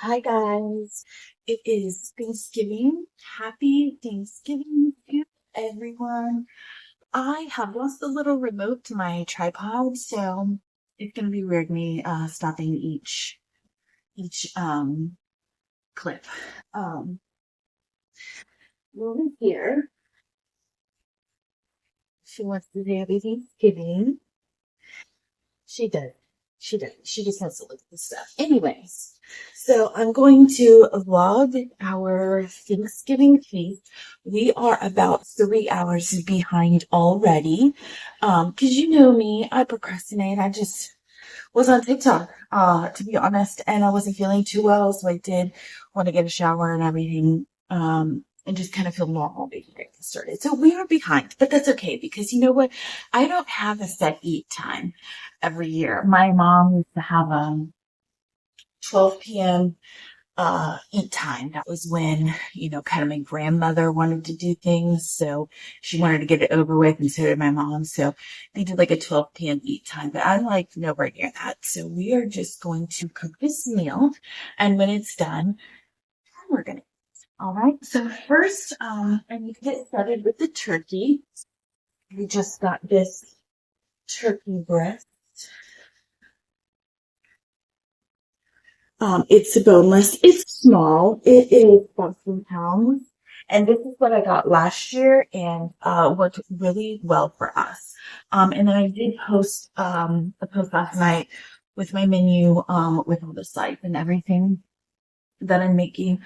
Hi guys, it is Thanksgiving. Happy Thanksgiving to everyone. I have lost the little remote to my tripod, so it's gonna be weird me stopping each clip. Um Lily here. She wants to say happy Thanksgiving. She does. She does. She just has to look at the stuff. Anyways, so I'm going to vlog our Thanksgiving feast. We are about 3 hours behind already. Because you know me, I procrastinate. I just was on TikTok, to be honest, and I wasn't feeling too well, so I did want to get a shower and everything. And just kind of feel normal before I get started. So we are behind, but that's okay because you know what? I don't have a set eat time every year. My mom used to have a 12 p.m. Eat time. That was when, kind of my grandmother wanted to do things. So she wanted to get it over with, and so did my mom. So they did like a 12 p.m. eat time, but I'm like nowhere near that. So we are just going to cook this meal. And when it's done, we're going to all right, so first, I need to get started with the turkey. We just got this turkey breast. It's boneless. It's small. It is about 3 pounds. And this is what I got last year and worked really well for us. And then I did post a post last night with my menu with all the sides and everything that I'm making.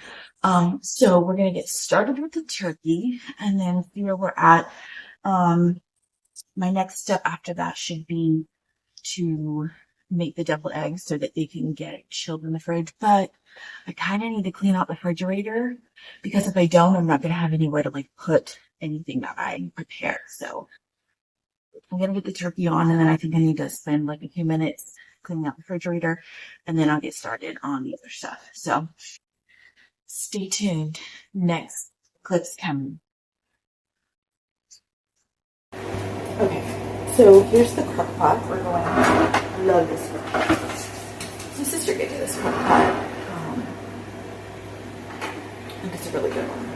So we're gonna get started with the turkey and then see where we're at. My next step after that should be to make the deviled eggs so that they can get chilled in the fridge. But I kind of need to clean out the refrigerator because if I don't, I'm not gonna have anywhere to like put anything that I prepare. So I'm gonna get the turkey on, and then I think I need to spend like a few minutes cleaning out the refrigerator, and then I'll get started on the other stuff. So stay tuned. Next clip's coming. Okay, so here's the crock pot. We're going to love this crock pot. My sister gave me this crock pot. And it's a really good one.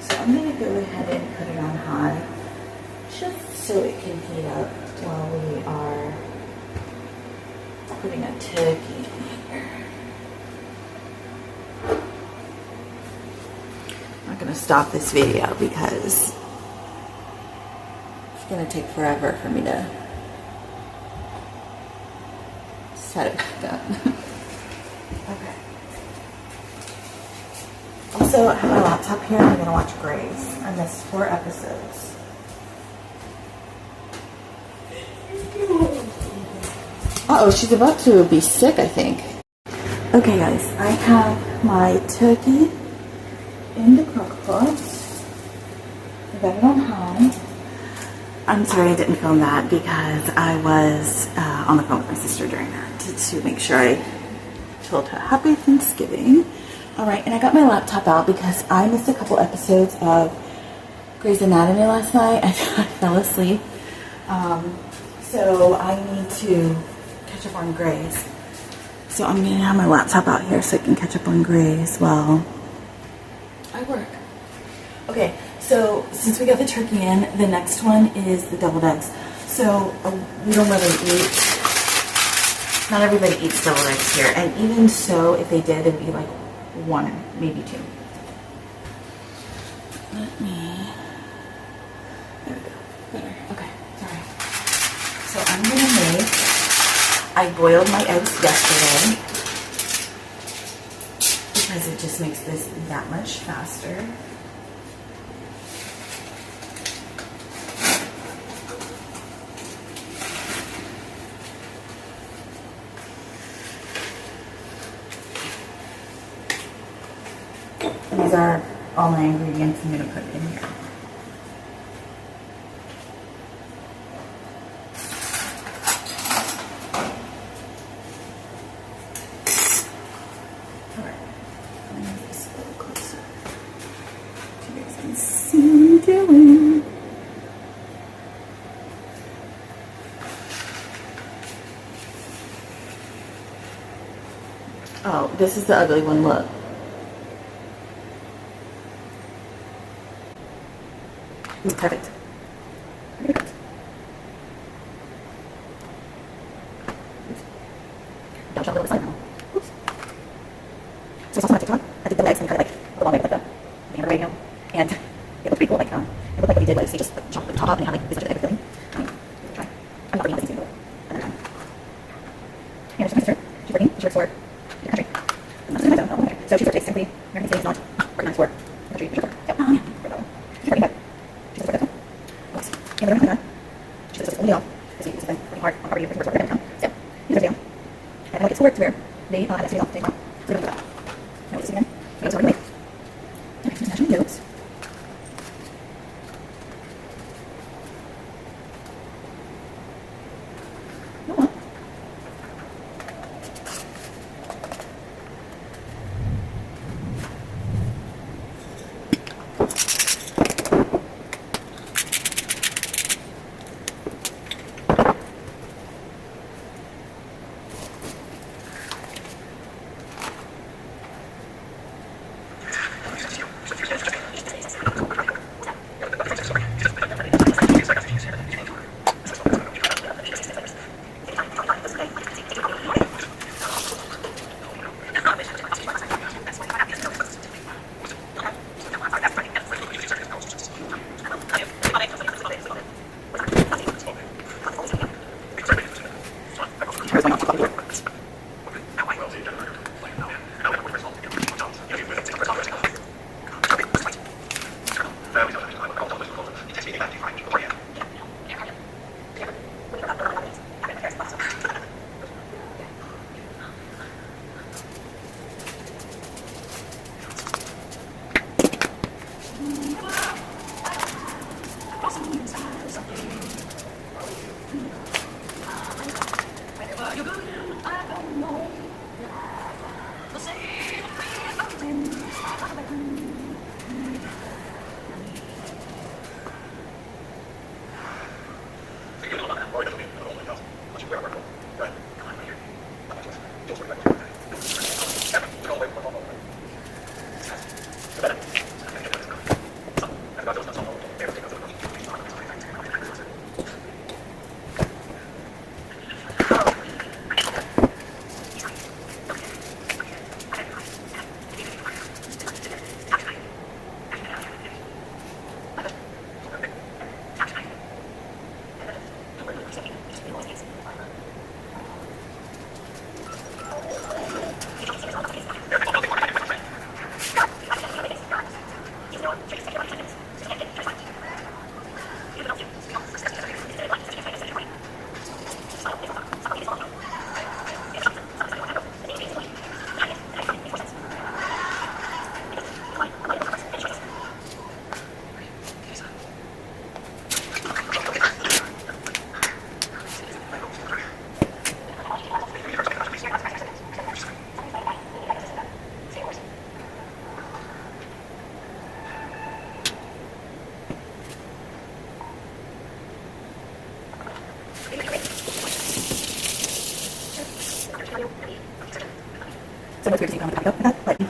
So I'm going to go ahead and put it on high just so it can heat up while we are putting a turkey in here. I'm not going to stop this video because it's going to take forever for me to set it back up. Okay. Also, I have my laptop here and I'm going to watch Grey's. I missed 4 episodes. Uh-oh, she's about to be sick, I think. Okay, guys, I have my turkey in the crock pot. I got it on high. I'm sorry I didn't film that because I was on the phone with my sister during that to make sure I told her Happy Thanksgiving. All right, and I got my laptop out because I missed a couple episodes of Grey's Anatomy last night. I fell asleep. So I need to catch up on Grey's. So I'm going to have my laptop out here so I can catch up on Grey's while I work. Okay, so since we got the turkey in, the next one is the deviled eggs. So we don't really eat, not everybody eats deviled eggs here. And even so, if they did, it would be like 1, maybe 2. Let me, there we go, better, okay, sorry. So I'm gonna make, I boiled my eggs yesterday because it just makes this that much faster. These are all my ingredients I'm going to put in here. Alright, I'm going to move this a little closer so you guys can see what I'm doing. This is the ugly one, look. Ooh, perfect. Don't jump over the side now. Oops. So I saw something on TikTok. I did the legs and kind of like the long way with like the hammer radio. And it looked pretty cool. Like, it looked like what he did was he just like, chopped the top off and had like this much of everything. Try. I'm not bringing this into another time. And there's my sister. She's working. She works for the country. I'm not doing my own. So she works simply American States, not organized for the country. She's working. Yep. Oh, yeah. For that one. She's working, but she's working that one. Oops. And then I'm she does this only off. This has been working hard on property for work right now. So here's our video. And I like it to work to where they have to off day off. So we don't do that. Now we'll see again. It goes already late. Okay, so national notes.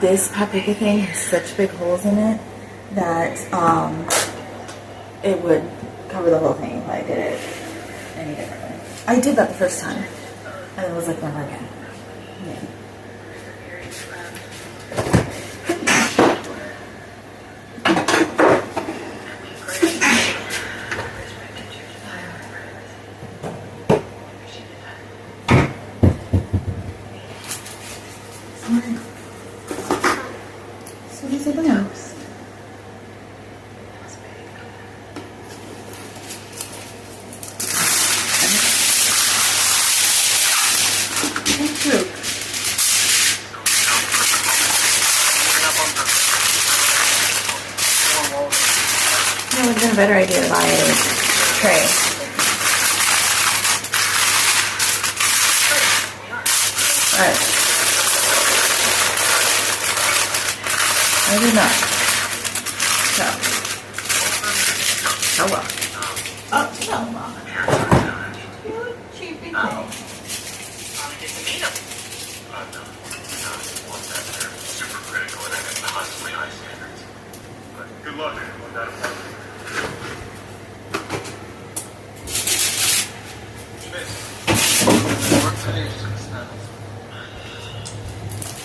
This paprika thing has such big holes in it that it would cover the whole thing if I did it any differently. I did that the first time and it was like never again. Yeah. It would have been a better idea to buy a tray. But I did not. So, oh well. Oh, so well. You cheapy thing. Good luck.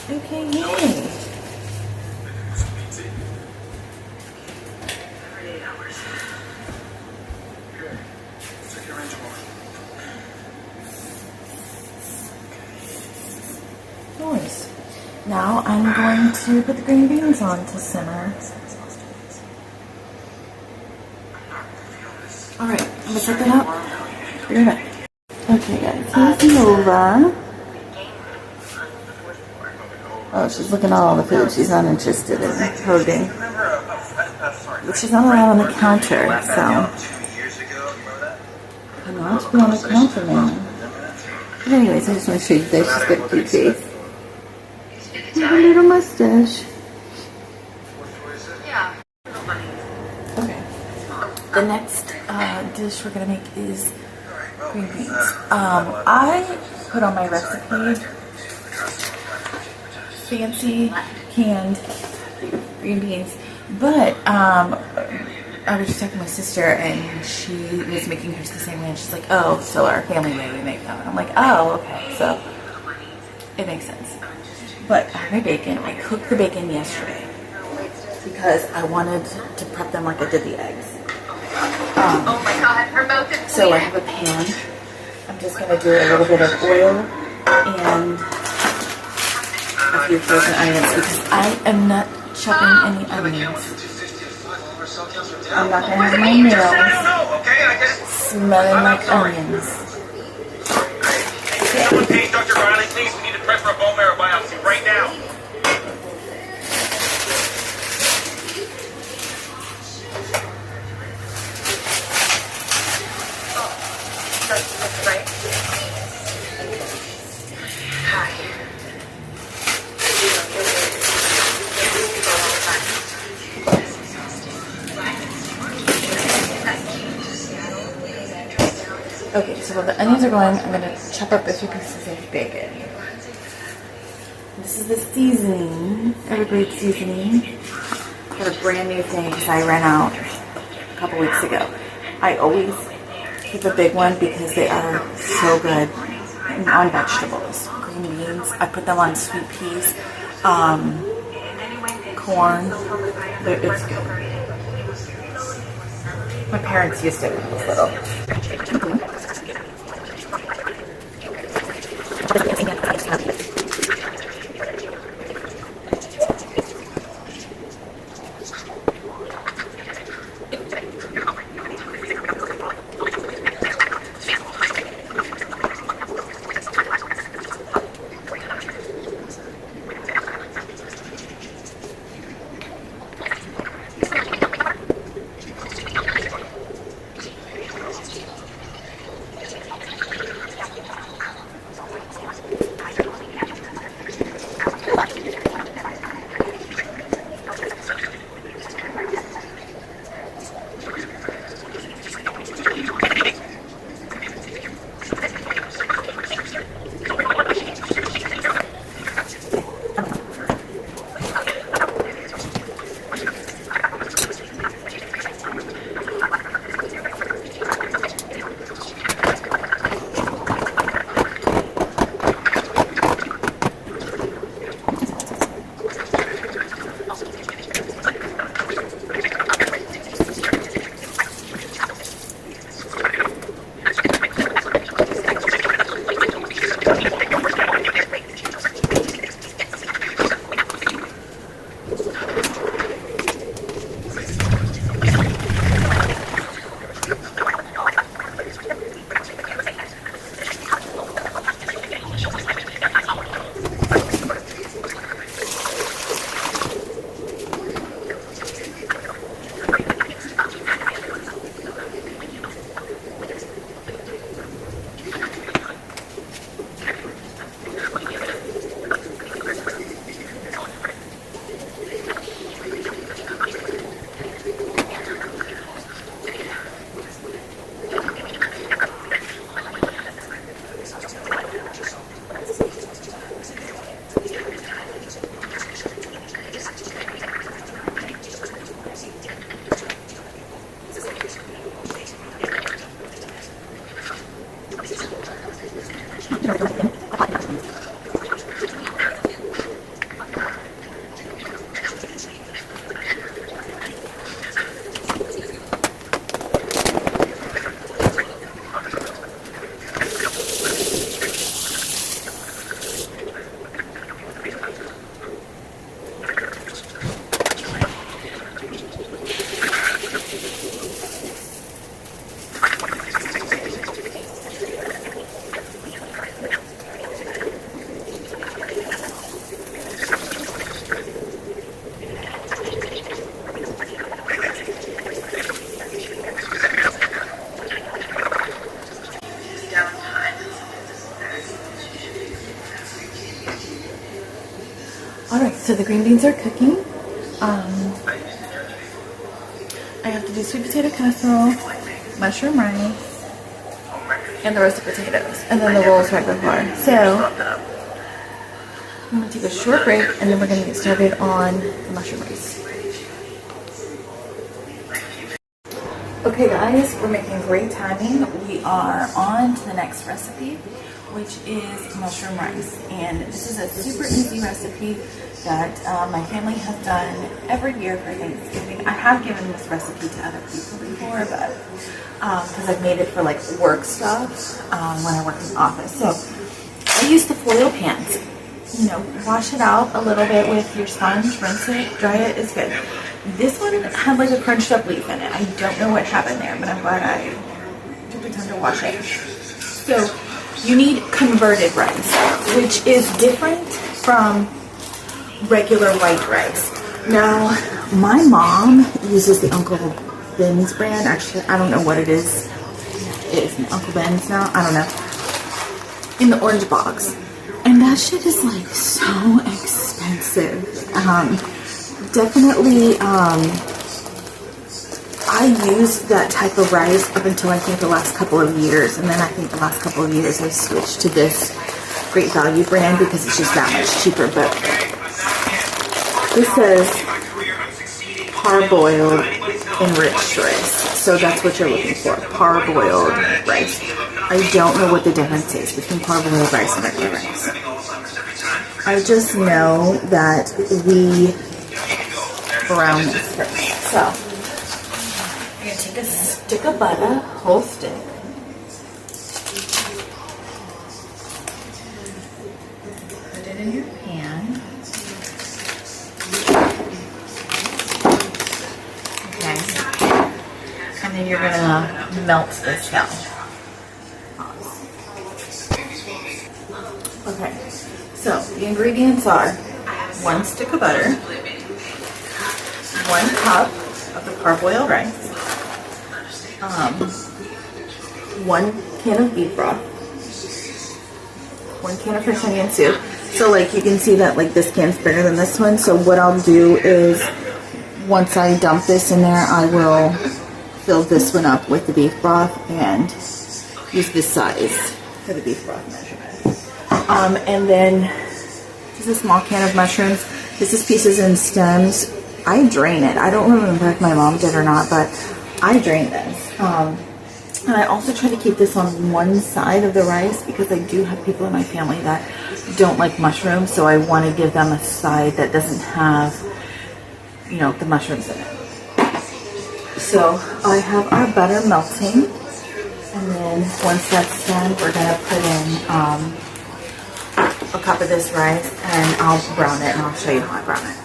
Okay, yay. Nice. Now I'm going to put the green beans on to simmer. Alright, I'm gonna set that up. Be right back. Okay guys, here's Nova. Oh, she's looking at all the food. She's not interested in holding. But she's not allowed on the counter, so. I'm not to be on the counter now. But anyways, I just want to show you guys. She's got a cute face. A little mustache. Okay. The next dish we're gonna make is green beans. I put on my recipe fancy canned green beans, but I was just talking to my sister and she was making hers the same way, and she's like, oh, so our family way we make them. I'm like, oh, okay, so it makes sense. But I have my bacon. I cooked the bacon yesterday because I wanted to prep them like I did the eggs. Oh my god, her mouth is so I have a pan. I'm just going to do a little bit of oil and a few frozen onions because I am not chopping any onions. I'm not going to have my nails smelling like onions. Okay, Dr. Riley, please, we need to prep for a bone marrow biopsy right now. That's right. Hi. Okay, so while the onions are going, I'm going to chop up a few pieces of bacon. This is the seasoning, Everglades seasoning. Got a brand new thing because I ran out a couple weeks ago. I always keep a big one because they are so good on vegetables. Green beans, I put them on sweet peas, corn. It's good. My parents used it when I was little. Alright, so the green beans are cooking. I have to do sweet potato casserole, mushroom rice, and the roasted potatoes, and then the rolls right before. So, I'm going to take a short break, and then we're going to get started on the mushroom rice. Okay guys, we're making great timing. We are on to the next recipe, which is mushroom rice. And this is a super easy recipe that my family has done every year for Thanksgiving. I have given this recipe to other people before, but because I've made it for like work stuff when I work in the office. So I use the foil pans. You know, wash it out a little bit with your sponge, rinse it, dry it, it's good. This one had like a crunched up leaf in it. I don't know what happened there, but I'm glad I took the time to wash it. So you need converted rice, which is different from regular white rice. Now, my mom uses the Uncle Ben's brand. Actually, I don't know what it is. It is Uncle Ben's now. I don't know. In the orange box. And that shit is like so expensive. Definitely, I used that type of rice up until I think the last couple of years. And then I think the last couple of years I switched to this Great Value brand because it's just that much cheaper. But this says parboiled enriched rice. So that's what you're looking for, parboiled rice. I don't know what the difference is between parboiled rice and regular rice. I just know that we brown this first. So I'm going to take a stick of butter, whole stick. Put it in your pan. Okay. And then you're going to melt this down. Okay. So the ingredients are 1 stick of butter, 1 cup of the parboiled rice, 1 can of beef broth, 1 can of fish onion soup. So like you can see that like this can's bigger than this one. So what I'll do is once I dump this in there, I will fill this one up with the beef broth and use this size for the beef broth measurement. And then this is a small can of mushrooms. This is pieces and stems. I drain it. I don't remember if my mom did or not, but I drain this. And I also try to keep this on one side of the rice because I do have people in my family that don't like mushrooms, so I want to give them a side that doesn't have, you know, the mushrooms in it. So I have our butter melting, and then once that's done, we're going to put in a cup of this rice, and I'll brown it, and I'll show you how I brown it.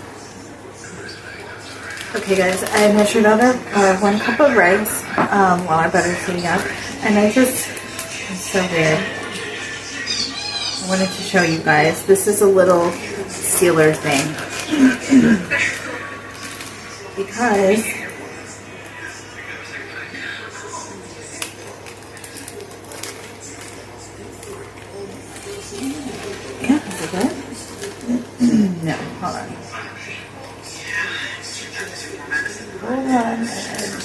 Okay guys, I measured out our 1 cup of rice while our butter's heating up, and I just, it's so weird. I wanted to show you guys. This is a little sealer thing. Because yeah, is it good? No, hold on. Hold on, and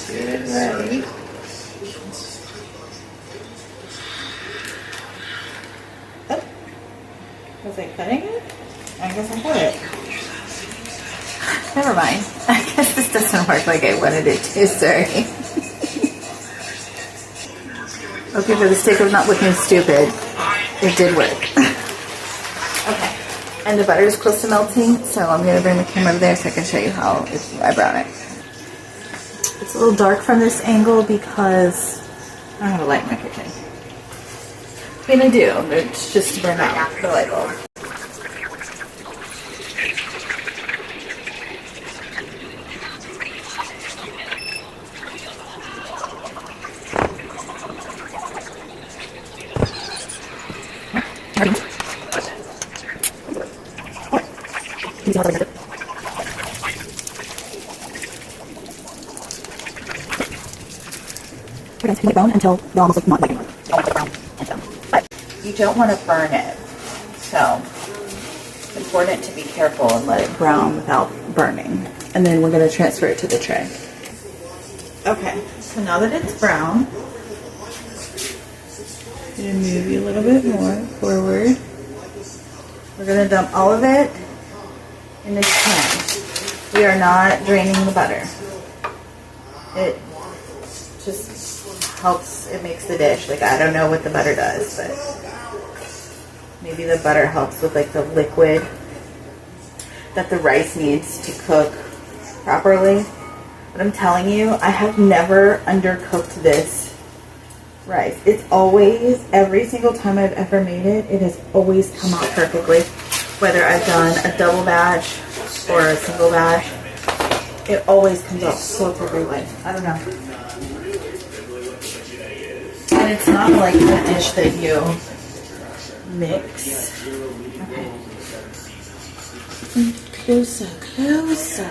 get it ready. Oh, was I cutting it? I guess I cut it. Never mind. I guess this doesn't work like I wanted it to, sorry. Okay, for the sake of not looking stupid, It did work. Okay. And the butter is close to melting, so I'm going to bring the camera over there so I can show you how I brown it. It's a little dark from this angle because I don't have a light in my kitchen. I mean, I do, but it's just to burn out the light bulb. We're going to brown until they're almost like not like brown. But you don't want to burn it, so it's important to be careful and let it brown without burning. And then we're going to transfer it to the tray. Okay, so now that it's brown, I'm going to move you a little bit more forward. We're going to dump all of it in this pan. We are not draining the butter. It just helps, it makes the dish. Like, I don't know what the butter does, but maybe the butter helps with like the liquid that the rice needs to cook properly. But I'm telling you, I have never undercooked this rice. It's always, every single time I've ever made it, it has always come out perfectly. Whether I've done a double batch or a single batch, it always comes out so perfectly. I don't know. And it's not like a dish that you mix. Okay. Closer, closer.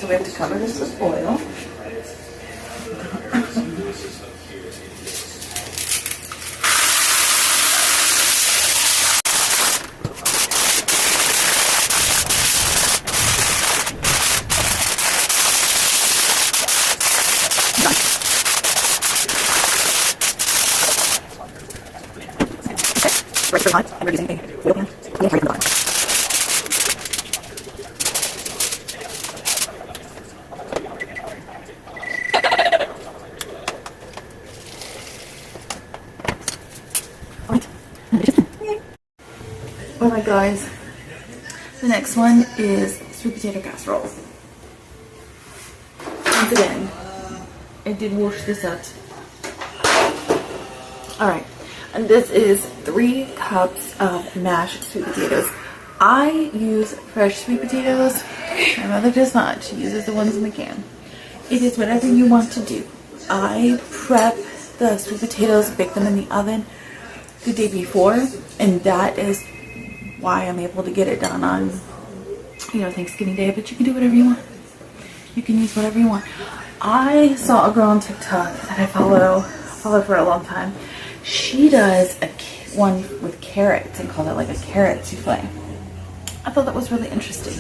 So we have to cover this with oil. Right, hot, and we're using a oil pan. We have from the bottom. Alright guys, the next one is sweet potato casserole. Once again, I did wash this out. Alright, and this is 3 cups of mashed sweet potatoes. I use fresh sweet potatoes. My mother does not. She uses the ones in the can. It is whatever you want to do. I prep the sweet potatoes, bake them in the oven the day before, and that is why I'm able to get it done on, you know, Thanksgiving Day. But you can do whatever you want. You can use whatever you want. I saw a girl on TikTok that I follow for a long time. She does one with carrots and calls it like a carrot souffle. I thought that was really interesting.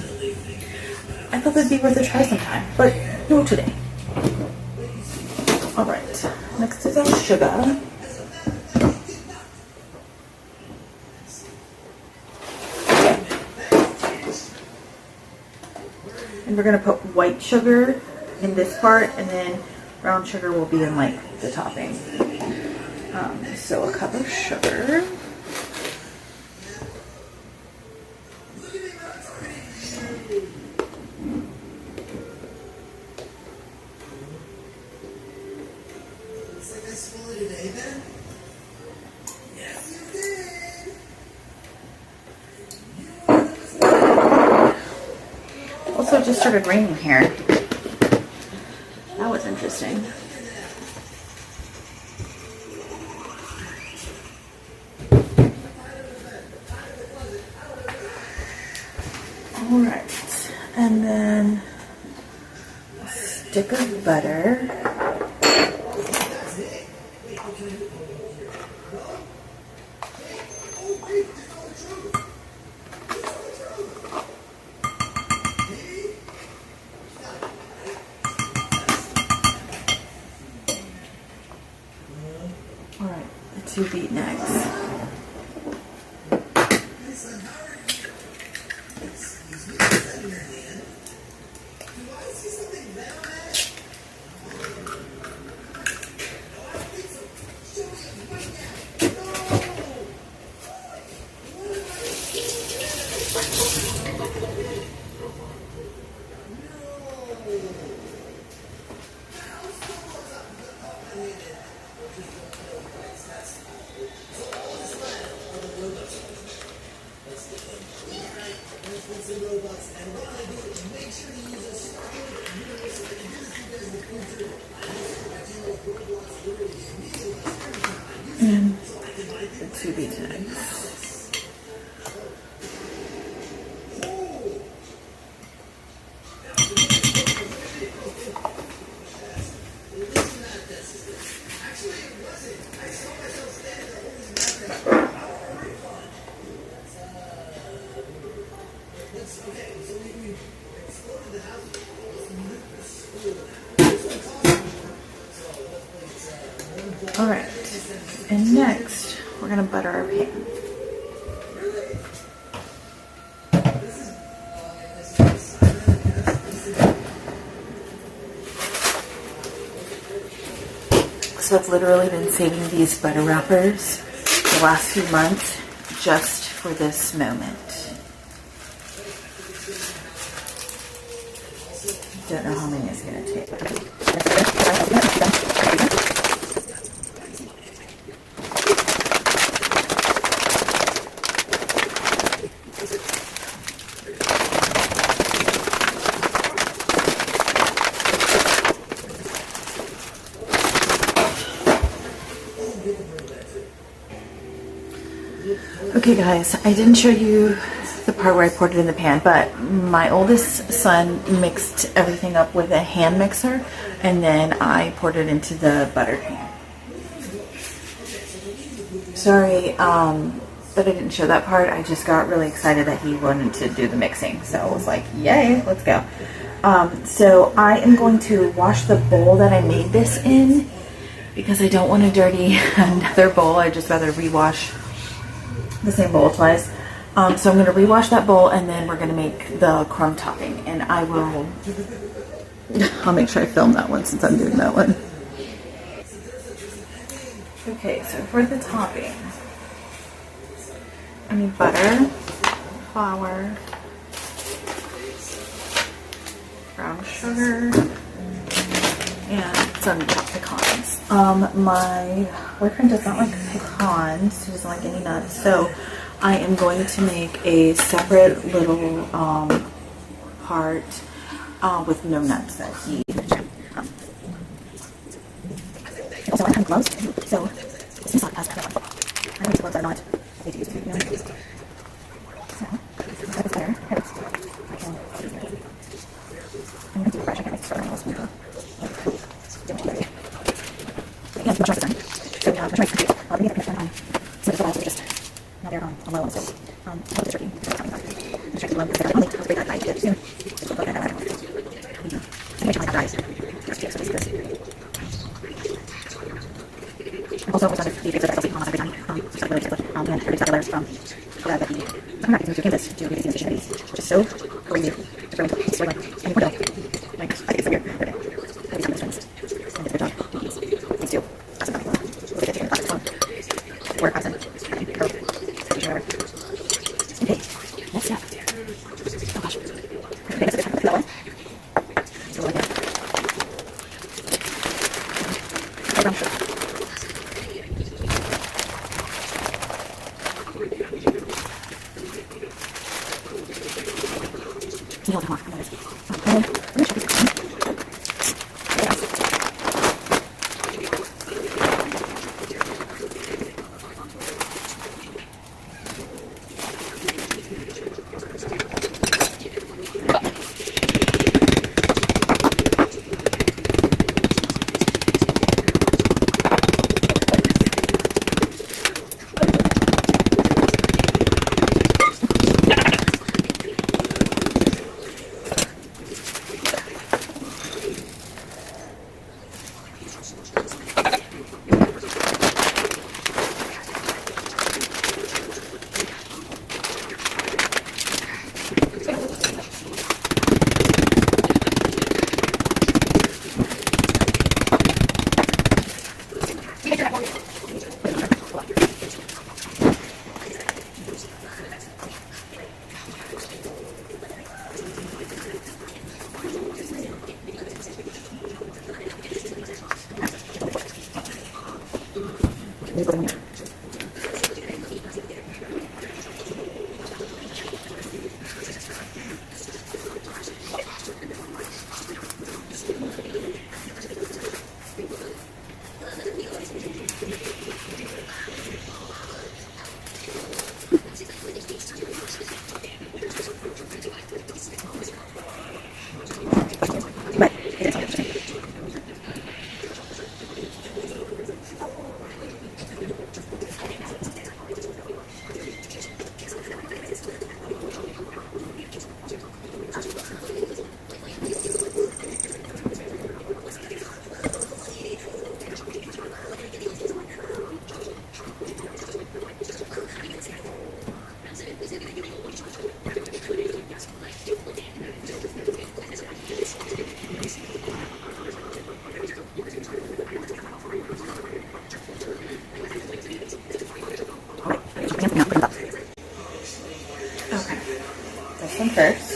I thought that'd be worth a try sometime, but no today. All right, next is our sugar. And we're gonna put white sugar in this part, and then brown sugar will be in like the topping. So a cup of sugar. Also, it just started raining here. That was interesting. All right, and then a stick of butter. All right, the 2 beaten eggs. And the 2 beaten eggs. All right, and next we're gonna butter our pan. So I've literally been saving these butter wrappers the last few months just for this moment. Don't know how many it's gonna take. Okay guys, I didn't show you the part where I poured it in the pan, but my oldest son mixed everything up with a hand mixer, and then I poured it into the butter pan. Sorry that I didn't show that part. I just got really excited that he wanted to do the mixing, so I was like, yay, let's go. So I am going to wash the bowl that I made this in because I don't want to dirty another bowl. I'd just rather rewash the same bowl twice. So I'm going to rewash that bowl, and then we're going to make the crumb topping, and I'll make sure I film that one since I'm doing that one. Okay, so for the topping, I need butter, flour, brown sugar, and some chopped pecans. My boyfriend does not like pecans. He doesn't like any nuts, so I am going to make a separate little part with no nuts that he Also, I have gloves, so this is not as bad. I know these gloves are not easy to use, you know. So, that is better. Hurts. I can. I'm going to do brush. I can make sure I was moving. Yeah, the brush is done. So, the brush is complete. Let me get the on. So, the files are just now they're on low, so I'll put the turkey. I'm checking low because I only have to break that guy soon. Just put that out. I'm going to try my eyes. Also, we started the fixer that I almost every time. Started really good. And every regulars from that the I'm not using to Canvas to do the efficiencies, which is so crazy. Different. It's like any point. Like I think it's weird. Okay. Every time it's finished. And good job. Thanks too. That's another one. We'll get to the one. Work accent. Okay. Next step. Oh gosh. Okay, that's a good that one. So like that. Okay. This one first.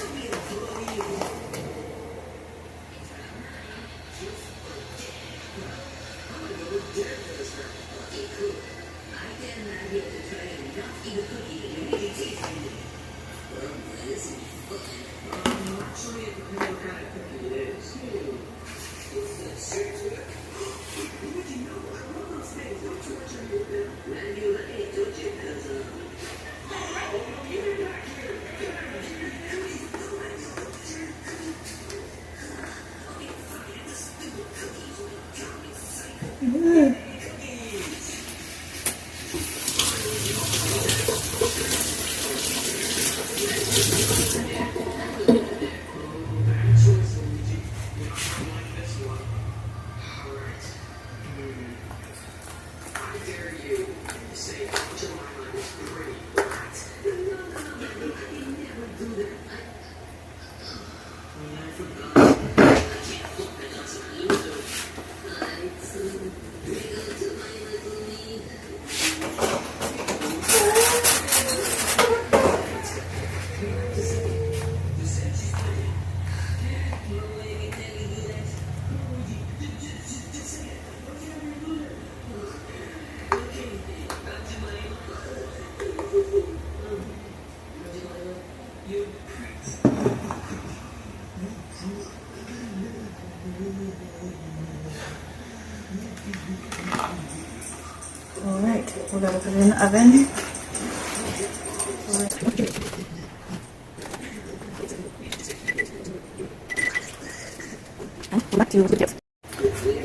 All right, we're gonna put it in the oven.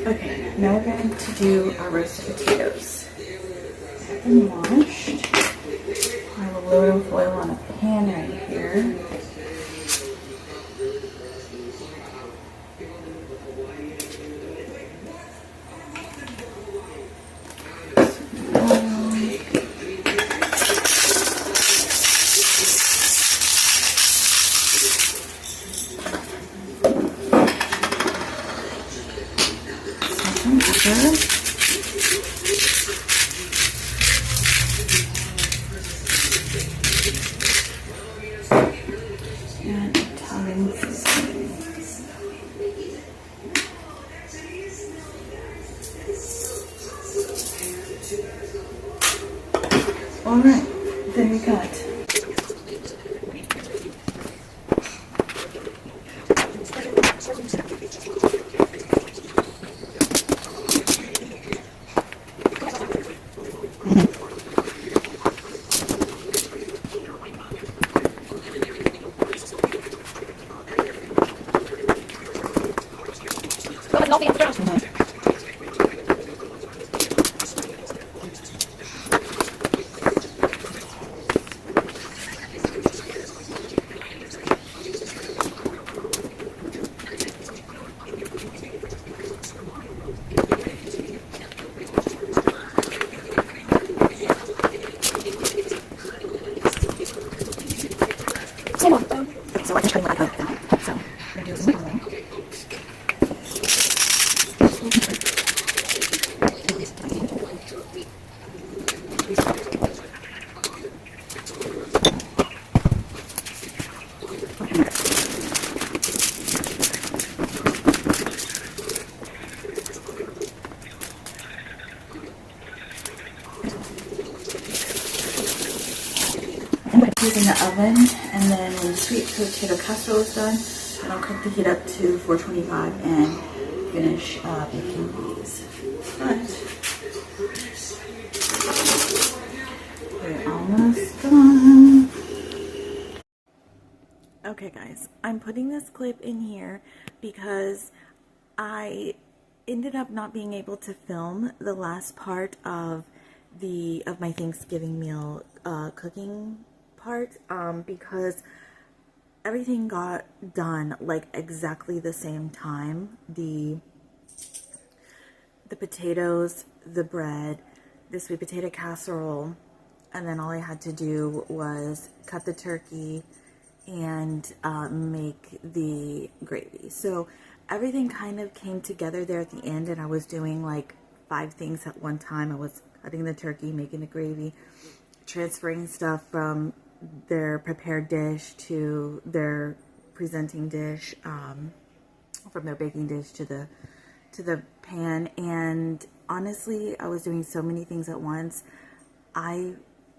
Okay, now we're going to do our roasted potatoes. Have them washed. I have aluminum foil on a pan right here. And Italian seasoning. All right, then we got so I can show you what I put them. So I'm gonna do some oil. Heat in the oven, and then when the sweet potato casserole is done, then I'll crank the heat up to 425 and finish baking these. But we're almost done. Okay guys, I'm putting this clip in here because I ended up not being able to film the last part of my Thanksgiving meal cooking part because everything got done like exactly the same time. The potatoes, the bread, the sweet potato casserole, and then all I had to do was cut the turkey and make the gravy. So everything kind of came together there at the end, and I was doing like 5 things at one time. I was cutting the turkey, making the gravy, transferring stuff from their prepared dish to their presenting dish, from their baking dish to the pan. And honestly, I was doing so many things at once, I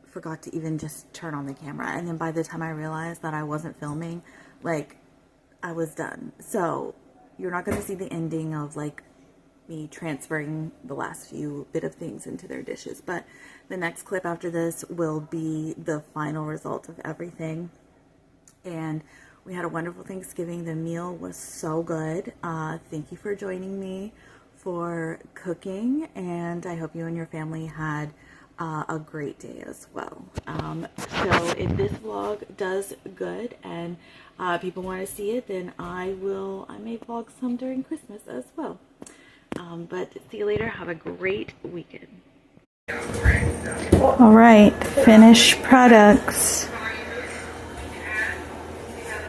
forgot to even just turn on the camera. And then by the time I realized that I wasn't filming, like, I was done. So you're not going to see the ending of like me transferring the last few bit of things into their dishes, but the next clip after this will be the final result of everything. And we had a wonderful Thanksgiving. The meal was so good. Thank you for joining me for cooking, and I hope you and your family had a great day as well. So if this vlog does good and people want to see it, then I may vlog some during Christmas as well. But see you later. Have a great weekend. All right, finished products.